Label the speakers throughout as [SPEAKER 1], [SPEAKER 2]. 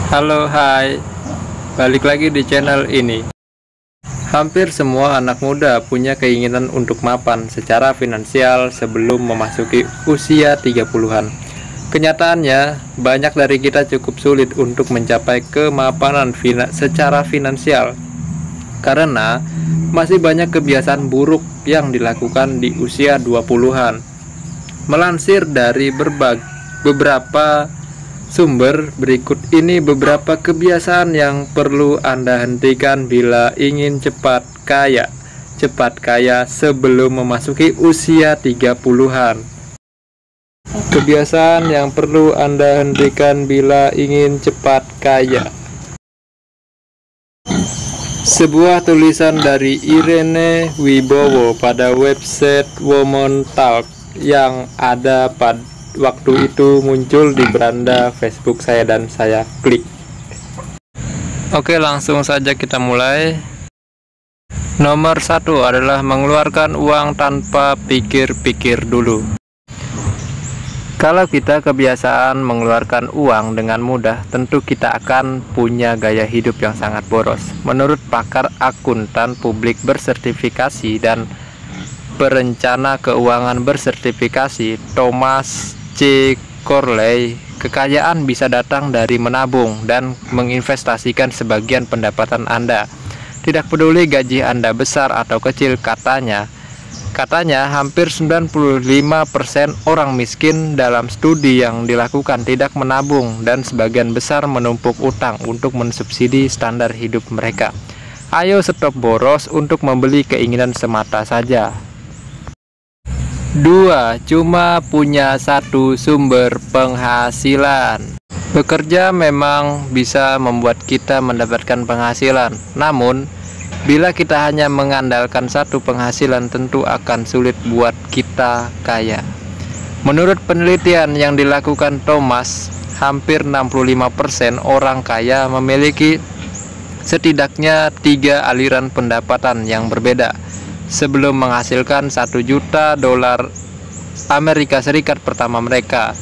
[SPEAKER 1] Halo, hai. Balik lagi di channel ini. Hampir semua anak muda punya keinginan untuk mapan secara finansial sebelum memasuki usia 30-an. Kenyataannya, banyak dari kita cukup sulit untuk mencapai kemapanan secara finansial karena masih banyak kebiasaan buruk yang dilakukan di usia 20-an. Melansir dari beberapa sumber berikut ini beberapa kebiasaan yang perlu Anda hentikan bila ingin cepat kaya sebelum memasuki usia 30-an. Kebiasaan yang perlu Anda hentikan bila ingin cepat kaya. Sebuah tulisan dari Irene Wibowo pada website Woman Talk yang ada pada waktu itu muncul di beranda Facebook saya dan saya klik. Oke, langsung saja kita mulai. Nomor 1 adalah mengeluarkan uang tanpa pikir-pikir dulu. Kalau kita kebiasaan mengeluarkan uang dengan mudah, tentu kita akan punya gaya hidup yang sangat boros. Menurut pakar akuntan publik bersertifikasi dan perencana keuangan bersertifikasi Thomas C. Corley, kekayaan bisa datang dari menabung dan menginvestasikan sebagian pendapatan Anda. Tidak peduli gaji Anda besar atau kecil, katanya hampir 95% orang miskin dalam studi yang dilakukan tidak menabung dan sebagian besar menumpuk utang untuk mensubsidi standar hidup mereka. Ayo stop boros untuk membeli keinginan semata saja. 2. Cuma punya satu sumber penghasilan. Bekerja memang bisa membuat kita mendapatkan penghasilan, namun bila kita hanya mengandalkan satu penghasilan, tentu akan sulit buat kita kaya. Menurut penelitian yang dilakukan Thomas, hampir 65% orang kaya memiliki setidaknya 3 aliran pendapatan yang berbeda sebelum menghasilkan 1 juta dolar Amerika Serikat pertama mereka.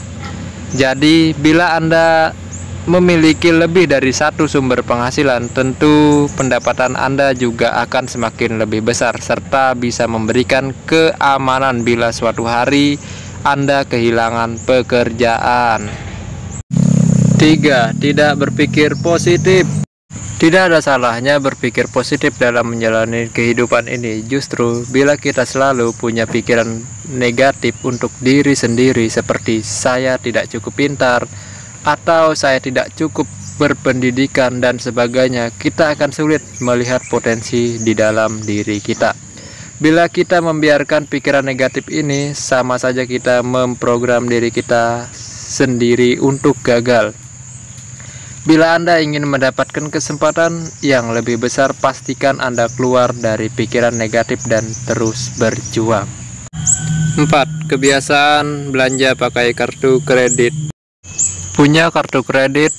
[SPEAKER 1] Jadi bila Anda memiliki lebih dari satu sumber penghasilan, tentu pendapatan Anda juga akan semakin lebih besar serta bisa memberikan keamanan bila suatu hari Anda kehilangan pekerjaan. 3. Tidak berpikir positif. Tidak ada salahnya berpikir positif dalam menjalani kehidupan ini. Justru bila kita selalu punya pikiran negatif untuk diri sendiri seperti saya tidak cukup pintar atau saya tidak cukup berpendidikan dan sebagainya, kita akan sulit melihat potensi di dalam diri kita. Bila kita membiarkan pikiran negatif ini, sama saja kita memprogram diri kita sendiri untuk gagal. Bila Anda ingin mendapatkan kesempatan yang lebih besar, pastikan Anda keluar dari pikiran negatif dan terus berjuang. 4. Kebiasaan belanja pakai kartu kredit. Punya kartu kredit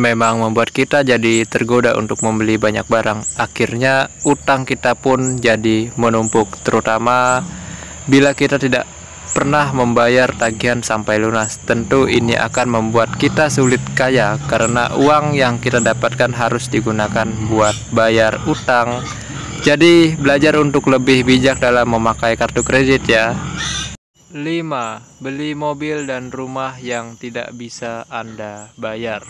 [SPEAKER 1] memang membuat kita jadi tergoda untuk membeli banyak barang. Akhirnya utang kita pun jadi menumpuk, terutama bila kita tidak pernah membayar tagihan sampai lunas. Tentu ini akan membuat kita sulit kaya karena uang yang kita dapatkan harus digunakan buat bayar utang. Jadi belajar untuk lebih bijak dalam memakai kartu kredit ya. 5. Beli mobil dan rumah yang tidak bisa Anda bayar.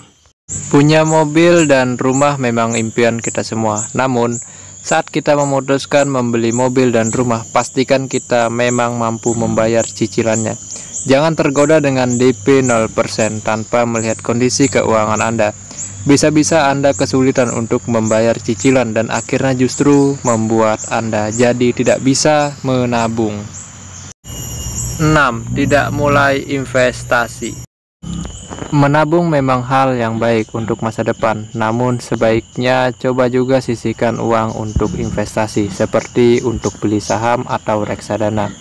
[SPEAKER 1] Punya mobil dan rumah memang impian kita semua. Namun saat kita memutuskan membeli mobil dan rumah, pastikan kita memang mampu membayar cicilannya. Jangan tergoda dengan DP 0% tanpa melihat kondisi keuangan Anda. Bisa-bisa Anda kesulitan untuk membayar cicilan dan akhirnya justru membuat Anda jadi tidak bisa menabung. 6. Tidak mulai investasi. Menabung memang hal yang baik untuk masa depan, namun sebaiknya coba juga sisihkan uang untuk investasi, seperti untuk beli saham atau reksadana.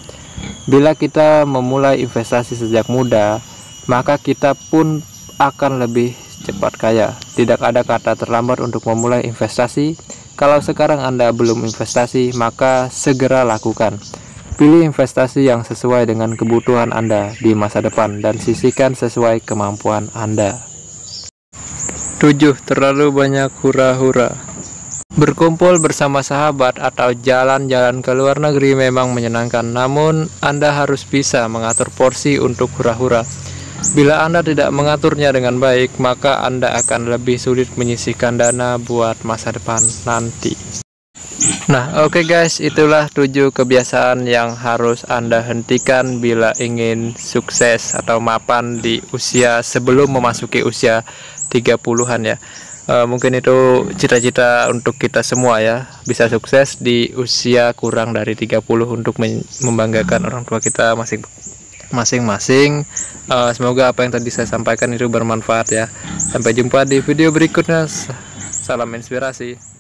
[SPEAKER 1] Bila kita memulai investasi sejak muda, maka kita pun akan lebih cepat kaya. Tidak ada kata terlambat untuk memulai investasi. Kalau sekarang Anda belum investasi, maka segera lakukan. Pilih investasi yang sesuai dengan kebutuhan Anda di masa depan dan sisihkan sesuai kemampuan Anda. 7. Terlalu banyak hura-hura. Berkumpul bersama sahabat atau jalan-jalan ke luar negeri memang menyenangkan, namun Anda harus bisa mengatur porsi untuk hura-hura. Bila Anda tidak mengaturnya dengan baik, maka Anda akan lebih sulit menyisihkan dana buat masa depan nanti. Nah, oke guys, itulah 7 kebiasaan yang harus Anda hentikan bila ingin sukses atau mapan di usia sebelum memasuki usia 30-an ya. Mungkin itu cita-cita untuk kita semua ya, bisa sukses di usia kurang dari 30 untuk membanggakan orang tua kita masing-masing. Semoga apa yang tadi saya sampaikan itu bermanfaat ya. Sampai jumpa di video berikutnya. Salam inspirasi.